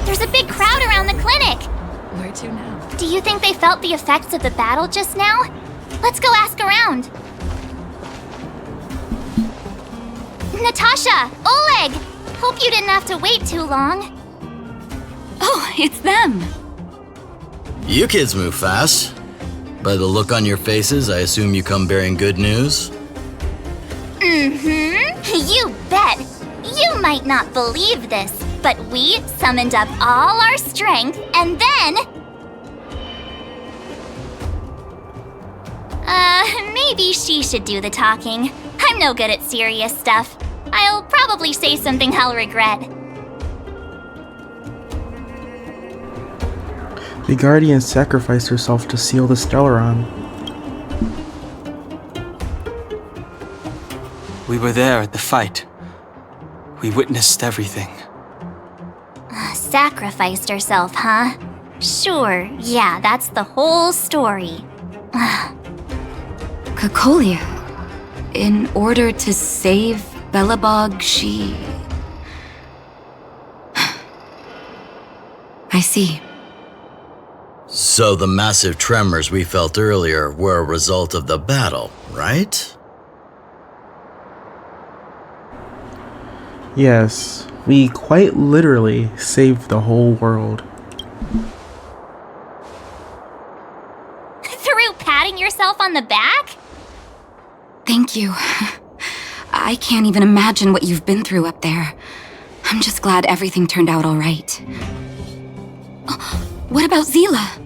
There's a big crowd around the clinic! Where to now? Do you think they felt the effects of the battle just now? Let's go ask around. Natasha! Oleg! Hope you didn't have to wait too long. Oh, it's them! You kids move fast. By the look on your faces, I assume you come bearing good news? You bet! You might not believe this, but we summoned up all our strength and then... maybe she should do the talking. I'm no good at serious stuff. I'll probably say something I'll regret. The Guardian sacrificed herself to seal the Stellaron. We were there at the fight. We witnessed everything. Sacrificed herself, huh? Sure, yeah, that's the whole story. Cocolia. In order to save Belobog, she... I see. So the massive tremors we felt earlier were a result of the battle, right? Yes, we quite literally saved the whole world. Through patting yourself on the back? Thank you. I can't even imagine what you've been through up there. I'm just glad everything turned out all right. What about Zila?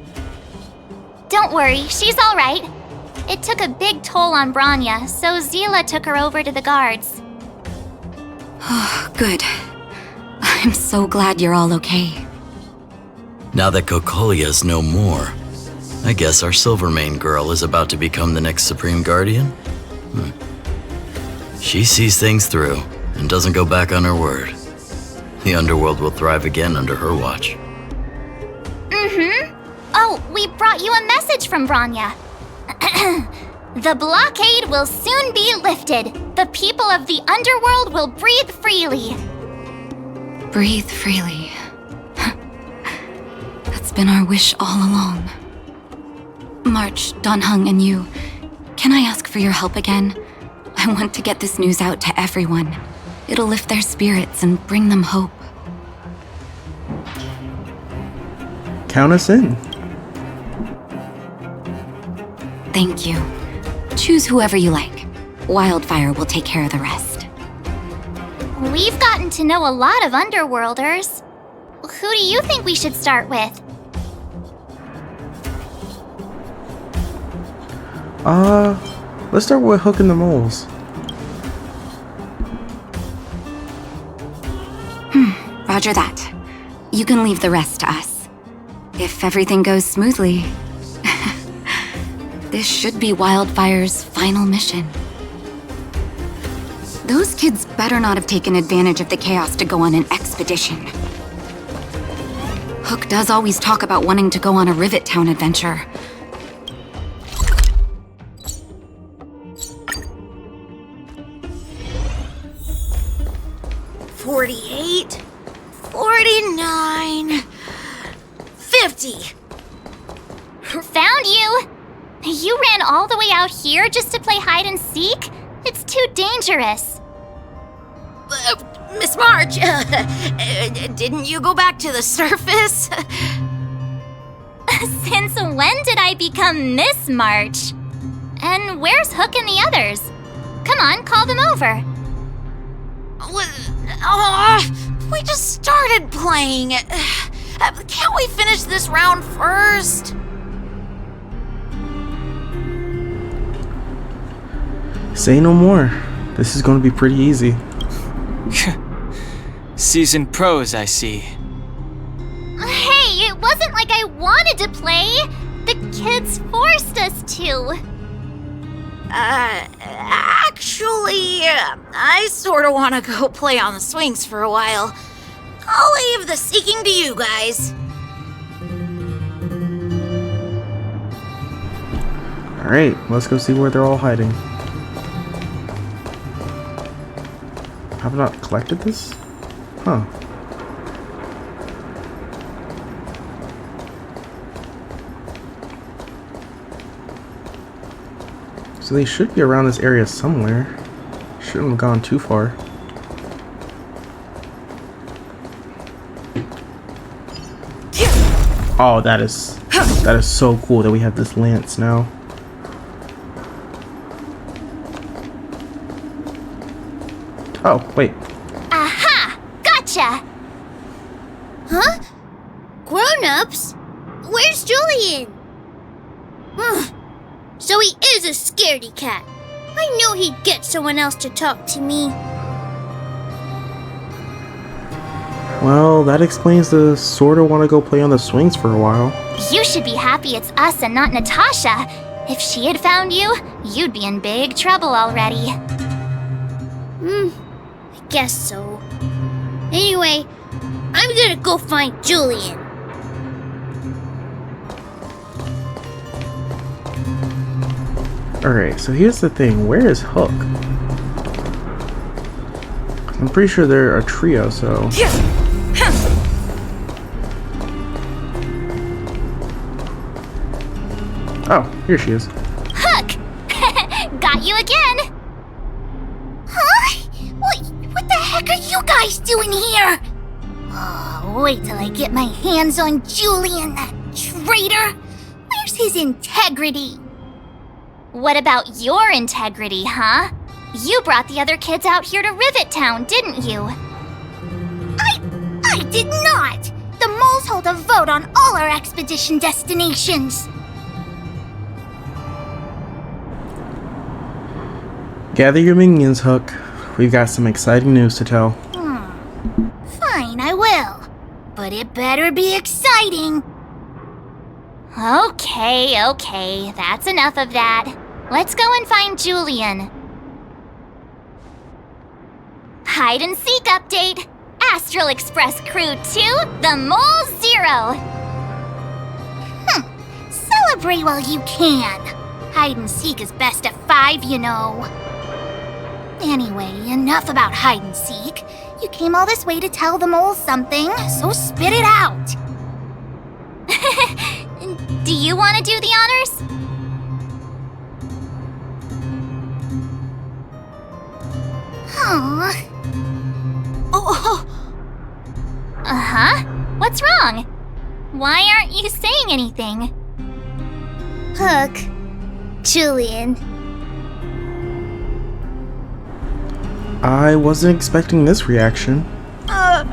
Don't worry, she's all right. It took a big toll on Branya, so Zila took her over to the guards. Oh, good. I'm so glad you're all okay. Now that Cocolia's no more, I guess our Silvermane girl is about to become the next Supreme Guardian? She sees things through and doesn't go back on her word. The Underworld will thrive again under her watch. Oh, we brought you a message from Branya. The blockade will soon be lifted. The people of the Underworld will breathe freely. Breathe freely. That's been our wish all along. March, Donhung, and you, can I ask for your help again? I want to get this news out to everyone. It'll lift their spirits and bring them hope. Count us in. Thank you. Choose whoever you like. Wildfire will take care of the rest. We've gotten to know a lot of Underworlders. Who do you think we should start with? Let's start with Hook and the Moles. Roger that. You can leave the rest to us. If everything goes smoothly, this should be Wildfire's final mission. Those kids better not have taken advantage of the chaos to go on an expedition. Hook does always talk about wanting to go on a Rivet Town adventure. $48, $49, $50. Found you! You ran all the way out here just to play hide and seek? It's too dangerous. Miss March, didn't you go back to the surface? Since when did I become Miss March? And where's Hook and the others? Come on, call them over. We just started playing. Can't we finish this round first? Say no more. This is going to be pretty easy. Seasoned pros, I see. Hey, it wasn't like I wanted to play. The kids forced us to. Actually, I sort of want to go play on the swings for a while. I'll leave the seeking to you guys. Alright, let's go see where they're all hiding. Have I not collected this? Huh. So they should be around this area somewhere. Shouldn't have gone too far. Oh, that is so cool that we have this lance now. Oh, wait. Aha! Gotcha! Huh? Grown-ups? Where's Julian? So he is a scaredy cat. I knew he'd get someone else to talk to me. Well, that explains the sorta wanna go play on the swings for a while. You should be happy it's us and not Natasha. If she had found you, you'd be in big trouble already. I guess so. Anyway, I'm gonna go find Julian. Alright, so here's the thing. Where is Hook? I'm pretty sure they're a trio, so... Oh, here she is. Hook! Got you again! Huh? What the heck are you guys doing here? Oh, wait till I get my hands on Julian, that traitor. Where's his integrity? What about your integrity, huh? You brought the other kids out here to Rivet Town, didn't you? I did not! The moles hold a vote on all our expedition destinations. Gather your minions, Hook. We've got some exciting news to tell. Fine, I will. But it better be exciting. Okay, that's enough of that. Let's go and find Julian. Hide and seek update. Astral Express Crew 2, the Mole 0. Celebrate while you can. Hide and seek is best of 5, you know. Anyway, enough about hide and seek. You came all this way to tell the moles something, so spit it out. Do you want to do the honors? Huh? Oh, Uh-huh. What's wrong? Why aren't you saying anything? Hook. Julian. I wasn't expecting this reaction. Hey!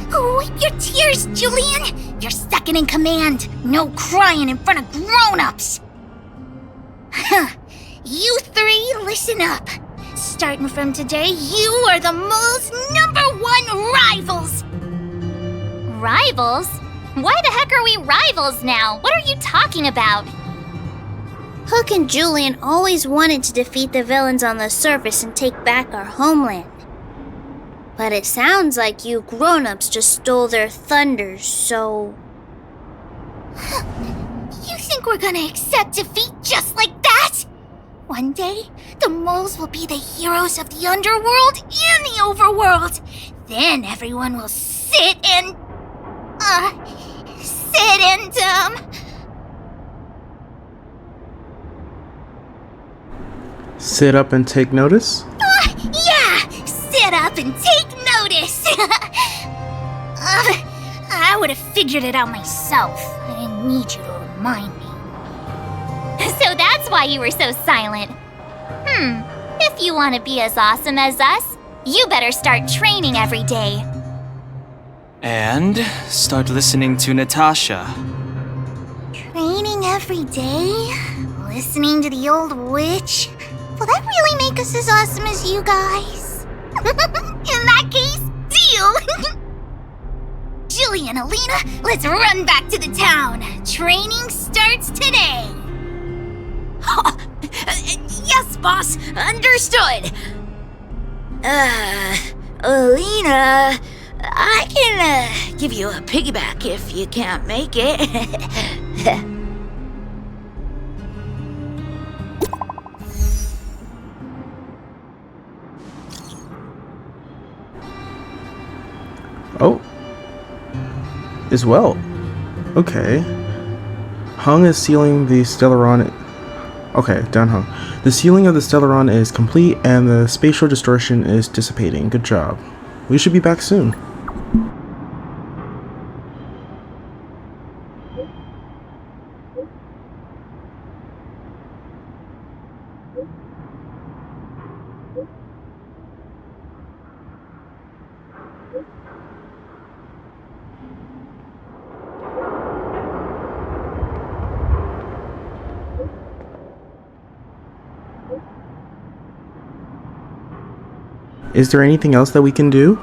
Wipe your tears, Julian! You're second in command. No crying in front of grown-ups. You three, listen up. Starting from today, you are the mole's #1 rivals. Rivals? Why the heck are we rivals now? What are you talking about? Hook and Julian always wanted to defeat the villains on the surface and take back our homeland. But it sounds like you grown-ups just stole their thunder, so... You think we're gonna accept defeat just like that? One day, the moles will be the heroes of the underworld and the overworld. Then everyone will sit and Sit up and take notice? yeah, sit up and take notice. I would have figured it out myself. I didn't need you to remind me. So that's why you were so silent. If you want to be as awesome as us, you better start training every day. And start listening to Natasha. Training every day? Listening to the old witch? Will that really make us as awesome as you guys? In that case, deal! Julian, Alina, let's run back to the town. Training starts today. Yes, boss. Understood. Alina, I can give you a piggyback if you can't make it. Oh. As well. Okay. Hung is sealing the Stellaron. Okay, down Hung. The sealing of the Stellaron is complete and the spatial distortion is dissipating. Good job. We should be back soon. Is there anything else that we can do?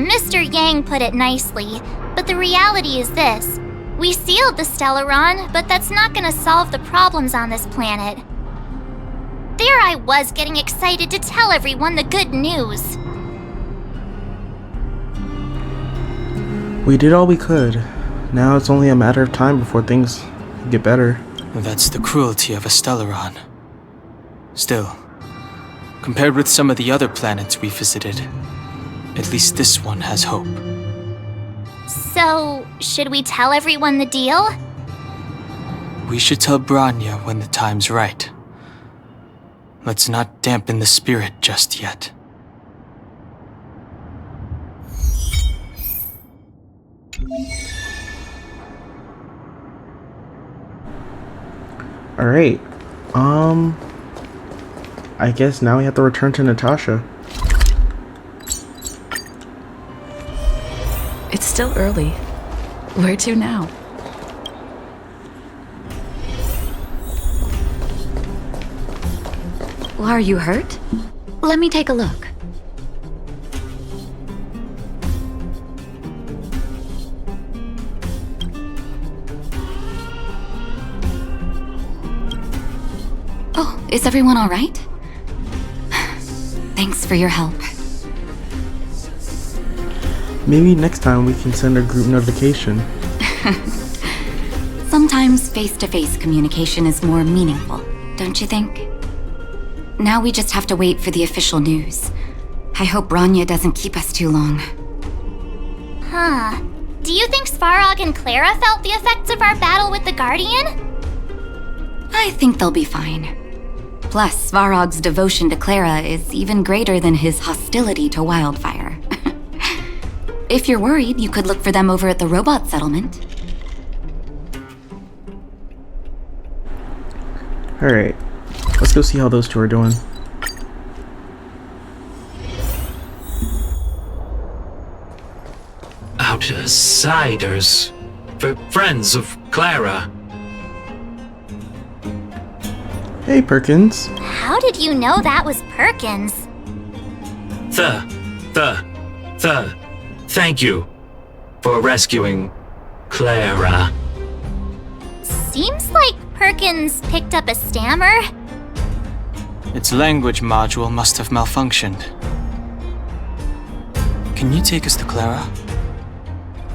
Mr. Yang put it nicely, but the reality is this. We sealed the Stellaron, but that's not gonna solve the problems on this planet. There I was getting excited to tell everyone the good news. We did all we could. Now it's only a matter of time before things get better. That's the cruelty of a Stellaron. Still, compared with some of the other planets we visited, at least this one has hope. So, should we tell everyone the deal? We should tell Bronya when the time's right. Let's not dampen the spirit just yet. Alright. I guess now we have to return to Natasha. It's still early. Where to now? Are you hurt? Let me take a look. Oh, is everyone all right? Thanks for your help. Maybe next time we can send a group notification. Sometimes face-to-face communication is more meaningful, don't you think? Now we just have to wait for the official news. I hope Bronya doesn't keep us too long. Huh. Do you think Svarog and Clara felt the effects of our battle with the Guardian? I think they'll be fine. Plus, Svarog's devotion to Clara is even greater than his hostility to Wildfire. If you're worried, you could look for them over at the robot settlement. Alright. Let's go see how those two are doing. Outsiders. Friends of Clara. Hey, Perkins. How did you know that was Perkins? Thank you for rescuing Clara. Seems like Perkins picked up a stammer. Its language module must have malfunctioned. Can you take us to Clara?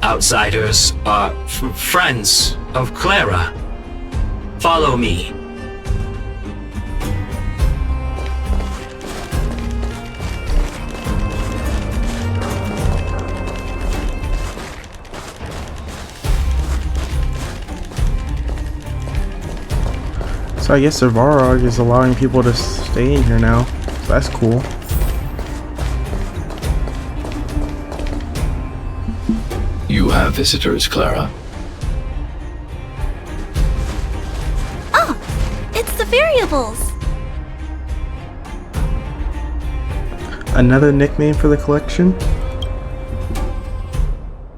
Outsiders are friends of Clara. Follow me. So I guess Svarog is allowing people to stay in here now. So that's cool. You have visitors, Clara. Oh, it's the variables. Another nickname for the collection?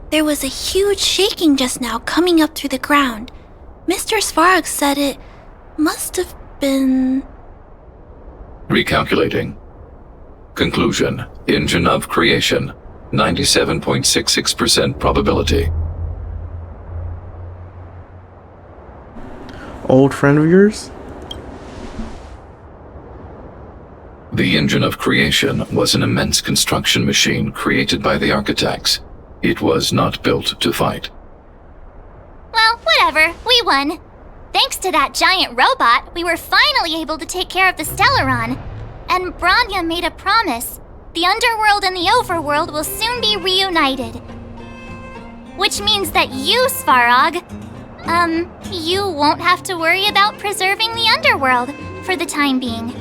There was a huge shaking just now coming up through the ground. Mr. Svarog said it must have been... Recalculating. Conclusion. Engine of creation. 97.66% probability. Old friend of yours? The engine of creation was an immense construction machine created by the architects. It was not built to fight. Well, whatever. We won. Thanks to that giant robot, we were finally able to take care of the Stellaron. And Branya made a promise. The Underworld and the Overworld will soon be reunited. Which means that you, Svarog, you won't have to worry about preserving the Underworld for the time being.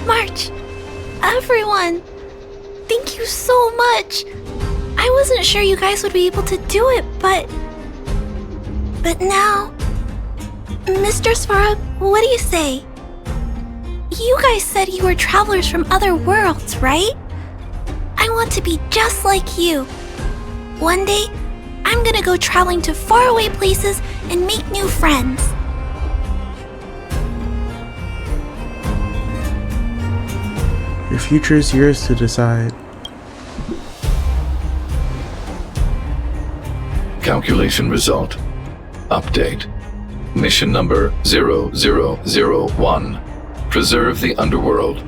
March, everyone, thank you so much. I wasn't sure you guys would be able to do it, but now... Mr. Svarog, what do you say? You guys said you were travelers from other worlds, right? I want to be just like you. One day, I'm gonna go traveling to faraway places and make new friends. Your future is yours to decide. Calculation result. Update. Mission number 0001. Preserve the Underworld.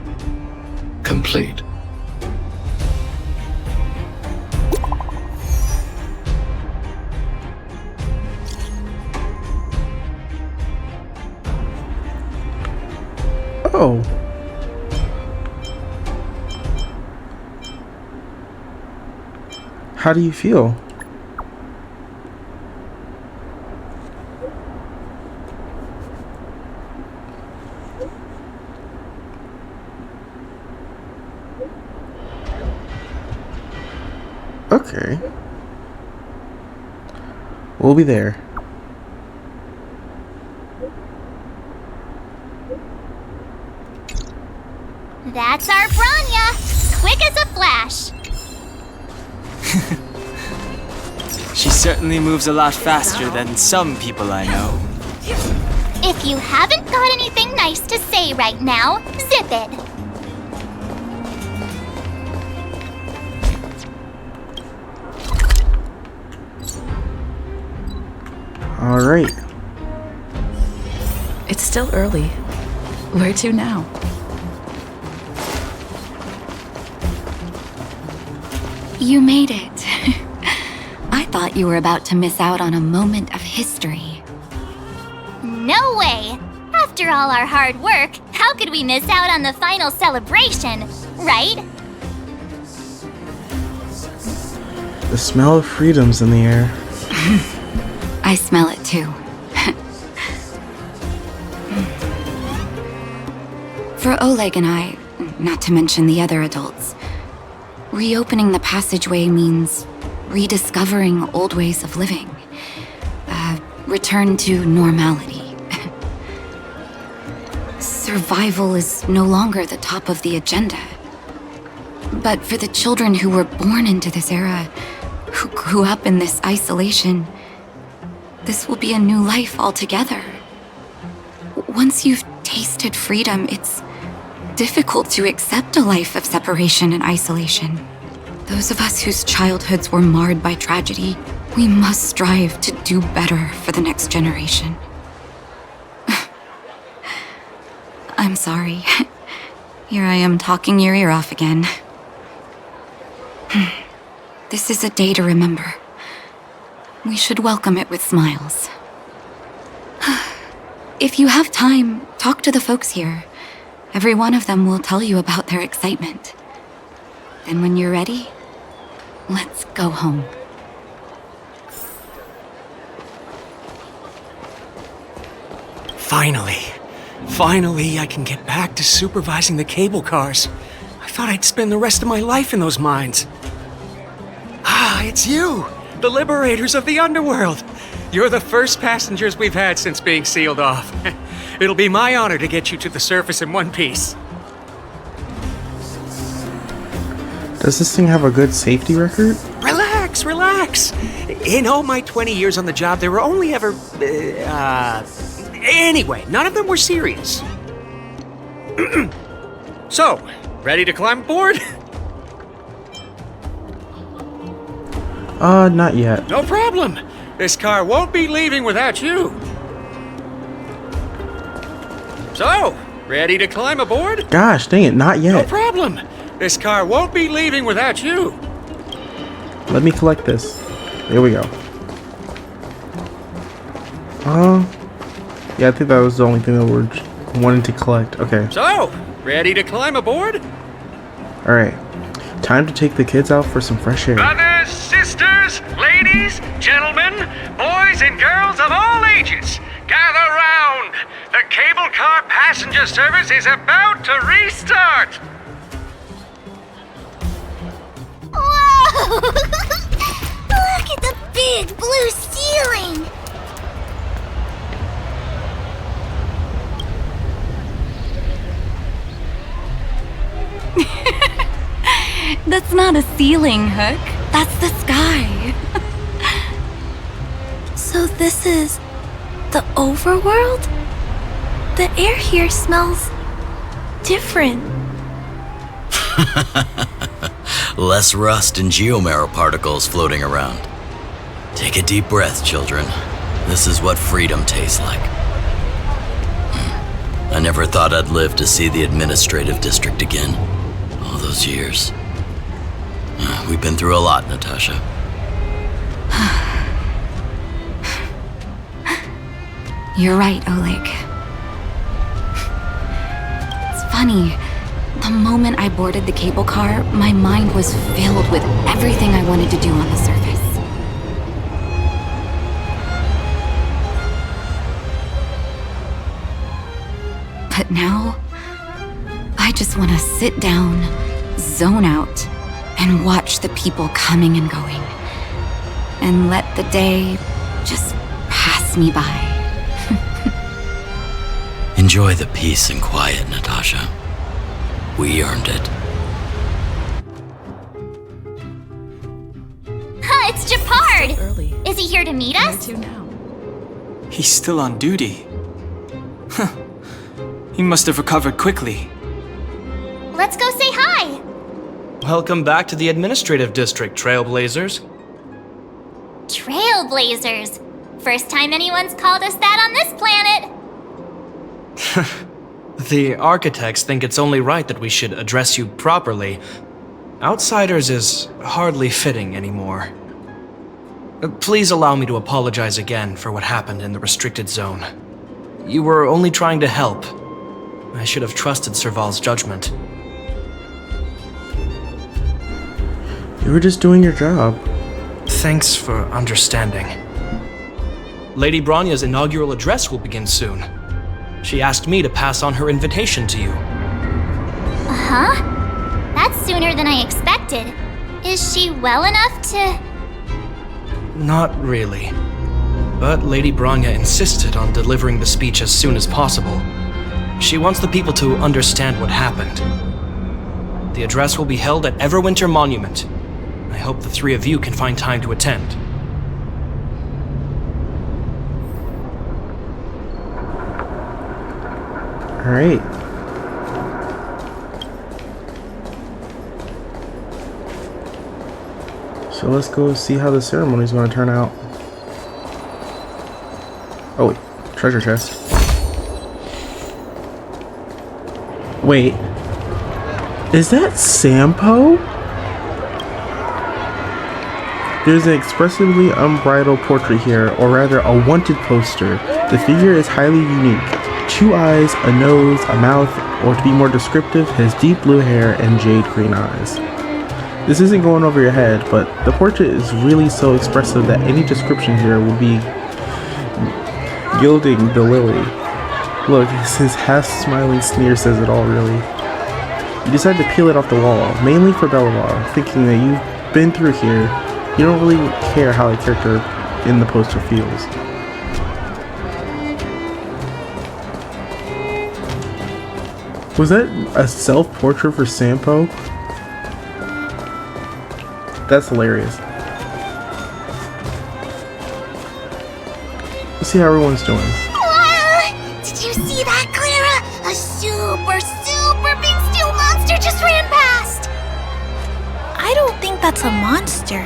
Complete. Oh. How do you feel? Okay. We'll be there. That's our Branya! Quick as a flash! She certainly moves a lot faster than some people I know. If you haven't got anything nice to say right now, zip it! Alright. It's still early. Where to now? You made it. I thought you were about to miss out on a moment of history. No way! After all our hard work, how could we miss out on the final celebration, right? The smell of freedom's in the air. I smell it too. For Oleg and I, not to mention the other adults, reopening the passageway means rediscovering old ways of living. Return to normality. Survival is no longer the top of the agenda. But for the children who were born into this era, who grew up in this isolation, this will be a new life altogether. Once you've tasted freedom, it's difficult to accept a life of separation and isolation. Those of us whose childhoods were marred by tragedy, we must strive to do better for the next generation. I'm sorry. Here I am talking your ear off again. This is a day to remember. We should welcome it with smiles. If you have time, talk to the folks here. Every one of them will tell you about their excitement. Then when you're ready, let's go home. Finally, I can get back to supervising the cable cars. I thought I'd spend the rest of my life in those mines. Ah, it's you, the liberators of the Underworld. You're the first passengers we've had since being sealed off. It'll be my honor to get you to the surface in one piece. Does this thing have a good safety record? Relax! relax. In all my 20 years on the job, there were only ever... Anyway, none of them were serious. So, ready to climb aboard? Not yet. No problem. This car won't be leaving without you. So, ready to climb aboard? Gosh, dang it, not No yet. problem. This car won't be leaving without you. Let me collect this. There we go. Yeah, I think that was the only thing that we're wanting to collect. Okay. So, ready to climb aboard? Alright. Time to take the kids out for some fresh air. Brothers, sisters, ladies, gentlemen, boys and girls of all ages, gather round. The cable car passenger service is about to restart. Whoa! Look at the big blue ceiling! That's not a ceiling, Hook. That's the sky. So this is the overworld? The air here smells different. Less rust and geomarrow particles floating around. Take a deep breath, children. This is what freedom tastes like. I never thought I'd live to see the administrative district again. All those years. We've been through a lot, Natasha. You're right, Oleg. It's funny. The moment I boarded the cable car, my mind was filled with everything I wanted to do on the surface. But now, I just want to sit down, zone out, and watch the people coming and going. And let the day just pass me by. Enjoy the peace and quiet, Natasha. We earned it. It's Japard! Is he here to meet us? He's still on duty. Huh. He must have recovered quickly. Let's go say hi! Welcome back to the administrative district, Trailblazers. Trailblazers. First time anyone's called us that on this planet. The architects think it's only right that we should address you properly. Outsiders is hardly fitting anymore. Please allow me to apologize again for what happened in the restricted zone. You were only trying to help. I should have trusted Serval's judgment. You were just doing your job. Thanks for understanding. Lady Bronya's inaugural address will begin soon. She asked me to pass on her invitation to you. Uh-huh. That's sooner than I expected. Is she well enough to... Not really. But Lady Bronya insisted on delivering the speech as soon as possible. She wants the people to understand what happened. The address will be held at Everwinter Monument. I hope the three of you can find time to attend. Alright. So let's go see how the ceremony is going to turn out. Oh wait, treasure chest. Wait. Is that Sampo? There's an expressively unbridled portrait here, or rather a wanted poster. The figure is highly unique. 2 eyes, a nose, a mouth, or to be more descriptive, his deep blue hair and jade green eyes. This isn't going over your head, but the portrait is really so expressive that any description here would be gilding the lily. Look, his half-smiling sneer says it all, really. You decide to peel it off the wall, mainly for Belivar, thinking that you've been through here. You don't really care how the character in the poster feels. Was that a self-portrait for Sampo? That's hilarious. see how everyone's doing. Did you see that, Clara? A super big steel monster just ran past! I don't think that's a monster.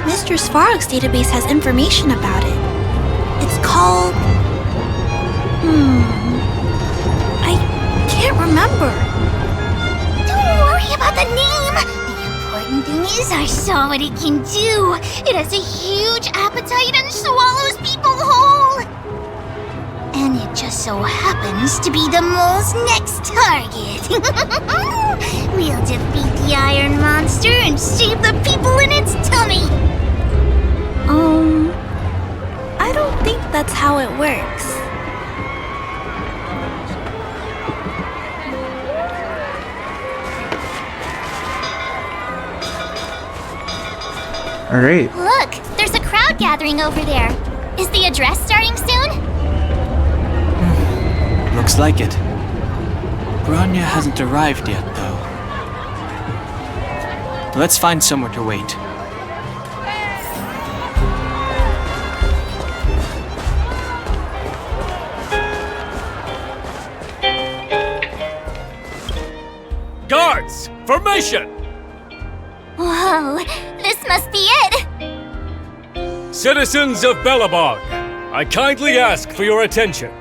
Mr. Svarog's database has information about it. It's called... I can't remember. Don't worry about the name. The important thing is I saw what it can do. It has a huge appetite and swallows people whole. And it just so happens to be the mole's next target. We'll defeat the iron monster and save the people in its tummy. I don't think that's how it works. Alright. Look, there's a crowd gathering over there. Is the address starting soon? Looks like it. Bronya hasn't arrived yet, though. Let's find somewhere to wait. Guards! Formation! Whoa, this must be it! Citizens of Belobog, I kindly ask for your attention.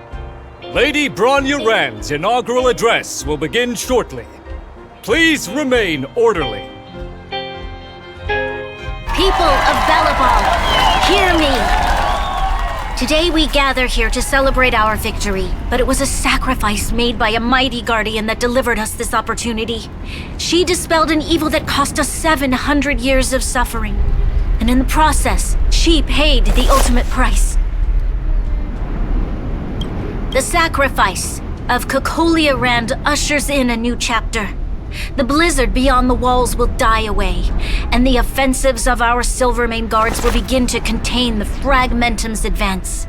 Lady Bronya Rand's inaugural address will begin shortly. Please remain orderly. People of Belobog, hear me! Today we gather here to celebrate our victory, but it was a sacrifice made by a mighty guardian that delivered us this opportunity. She dispelled an evil that cost us 700 years of suffering, and in the process, she paid the ultimate price. The sacrifice of Cocolia Rand ushers in a new chapter. The blizzard beyond the walls will die away, and the offensives of our Silvermane guards will begin to contain the Fragmentum's advance.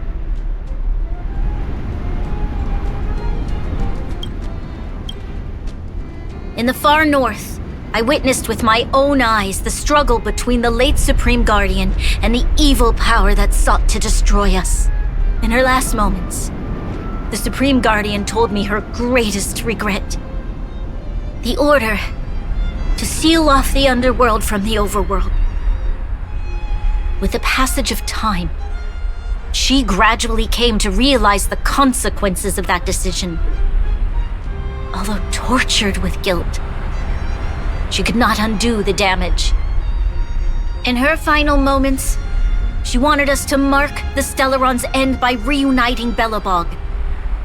In the far north, I witnessed with my own eyes the struggle between the late Supreme Guardian and the evil power that sought to destroy us. In her last moments, the Supreme Guardian told me her greatest regret. The order to seal off the underworld from the overworld. With the passage of time, she gradually came to realize the consequences of that decision. Although tortured with guilt, she could not undo the damage. In her final moments, she wanted us to mark the Stellaron's end by reuniting Belobog.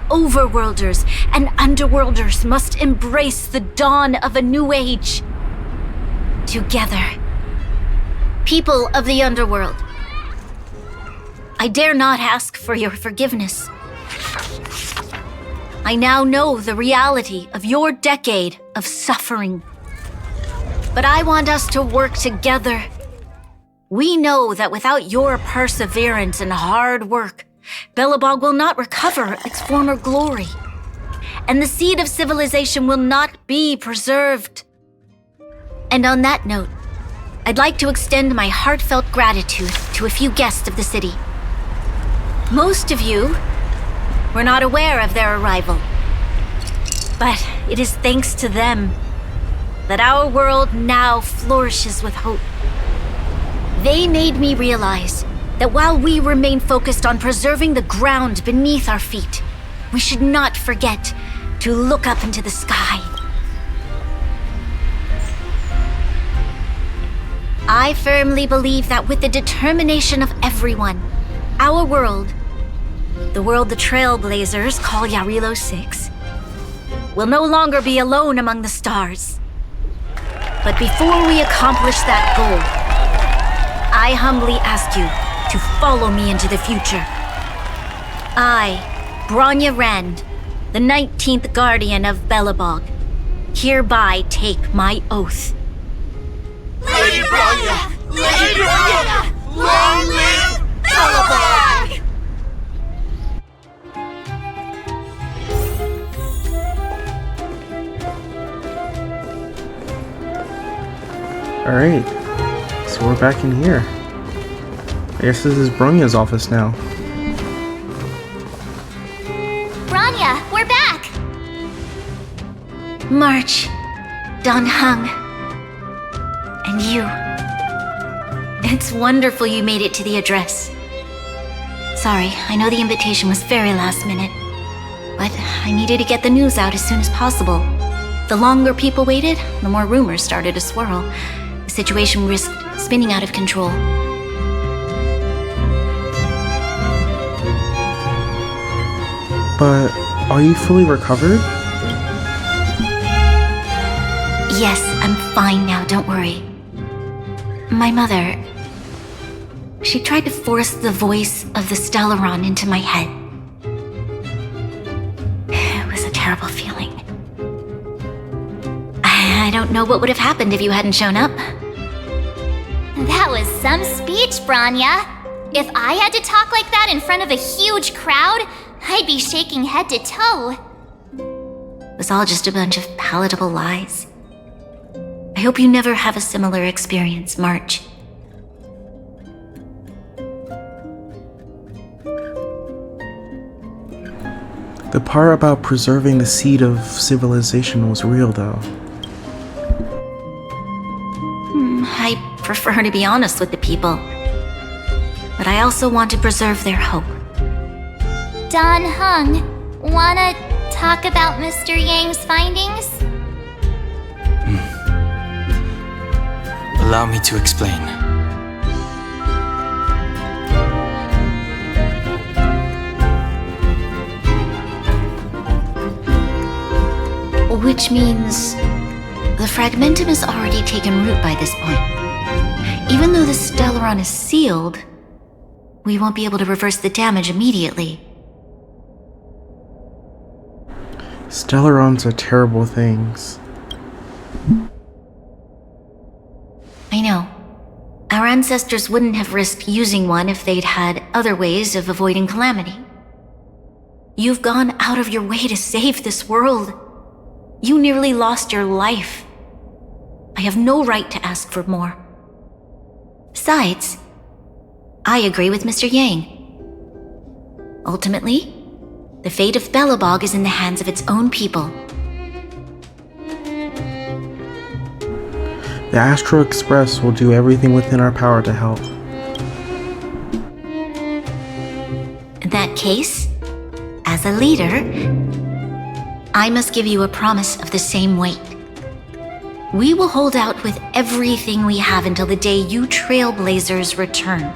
Overworlders and Underworlders must embrace the dawn of a new age. Together. People of the Underworld, I dare not ask for your forgiveness. I now know the reality of your decade of suffering. But I want us to work together. We know that without your perseverance and hard work, Belobog will not recover its former glory, and the seed of civilization will not be preserved. And on that note, I'd like to extend my heartfelt gratitude to a few guests of the city. Most of you were not aware of their arrival, but it is thanks to them that our world now flourishes with hope. They made me realize that while we remain focused on preserving the ground beneath our feet, we should not forget to look up into the sky. I firmly believe that with the determination of everyone, our world, the world the Trailblazers call Yarilo 6, will no longer be alone among the stars. But before we accomplish that goal, I humbly ask you to follow me into the future. I, Bronya Rand, the 19th Guardian of Belobog, hereby take my oath. Lady Bronya! Lady Bronya! Long live Belobog! Alright, so we're back in here. I guess this is Bronya's office now. March, Don Hung, and you. It's wonderful you made it to the address. Sorry, I know the invitation was very last minute, but I needed to get the news out as soon as possible. The longer people waited, the more rumors started to swirl. The situation risked spinning out of control. But are you fully recovered? Yes, I'm fine now, don't worry. My mother... she tried to force the voice of the Stellaron into my head. It was a terrible feeling. I don't know what would have happened if you hadn't shown up. That was some speech, Branya. If I had to talk like that in front of a huge crowd, I'd be shaking head to toe. It was all just a bunch of palatable lies. I hope you never have a similar experience, March. The part about preserving the seed of civilization was real, though. I prefer to be honest with the people. But I also want to preserve their hope. Don Hung, wanna talk about Mr. Yang's findings? Allow me to explain. Which means the fragmentum has already taken root by this point. Even though the Stellaron is sealed, we won't be able to reverse the damage immediately. Stellarons are terrible things. I know. Our ancestors wouldn't have risked using one if they'd had other ways of avoiding calamity. You've gone out of your way to save this world. You nearly lost your life. I have no right to ask for more. Besides, I agree with Mr. Yang. Ultimately, the fate of Belobog is in the hands of its own people. The Astro Express will do everything within our power to help. In that case, as a leader, I must give you a promise of the same weight. We will hold out with everything we have until the day you Trailblazers return.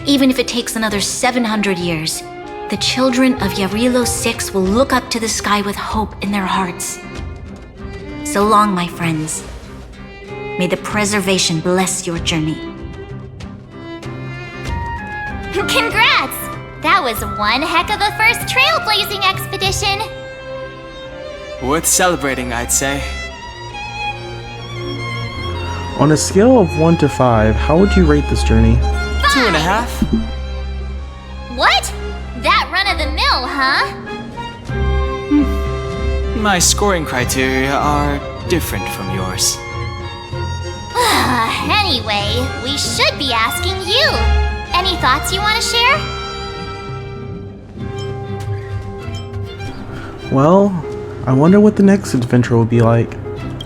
Even if it takes another 700 years, the children of Yarilo 6 will look up to the sky with hope in their hearts. So long, my friends. May the preservation bless your journey. Congrats! That was one heck of a first trailblazing expedition! Worth celebrating, I'd say. On a scale of 1 to 5, how would you rate this journey? 2.5. What? That run-of-the-mill, huh? My scoring criteria are different from yours. Anyway, we should be asking you. Any thoughts you want to share? Well, I wonder what the next adventure will be like.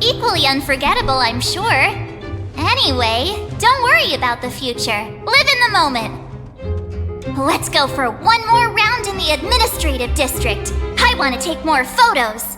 Equally unforgettable, I'm sure. Anyway, don't worry about the future. Live in the moment. Let's go for one more round in the administrative district. I want to take more photos.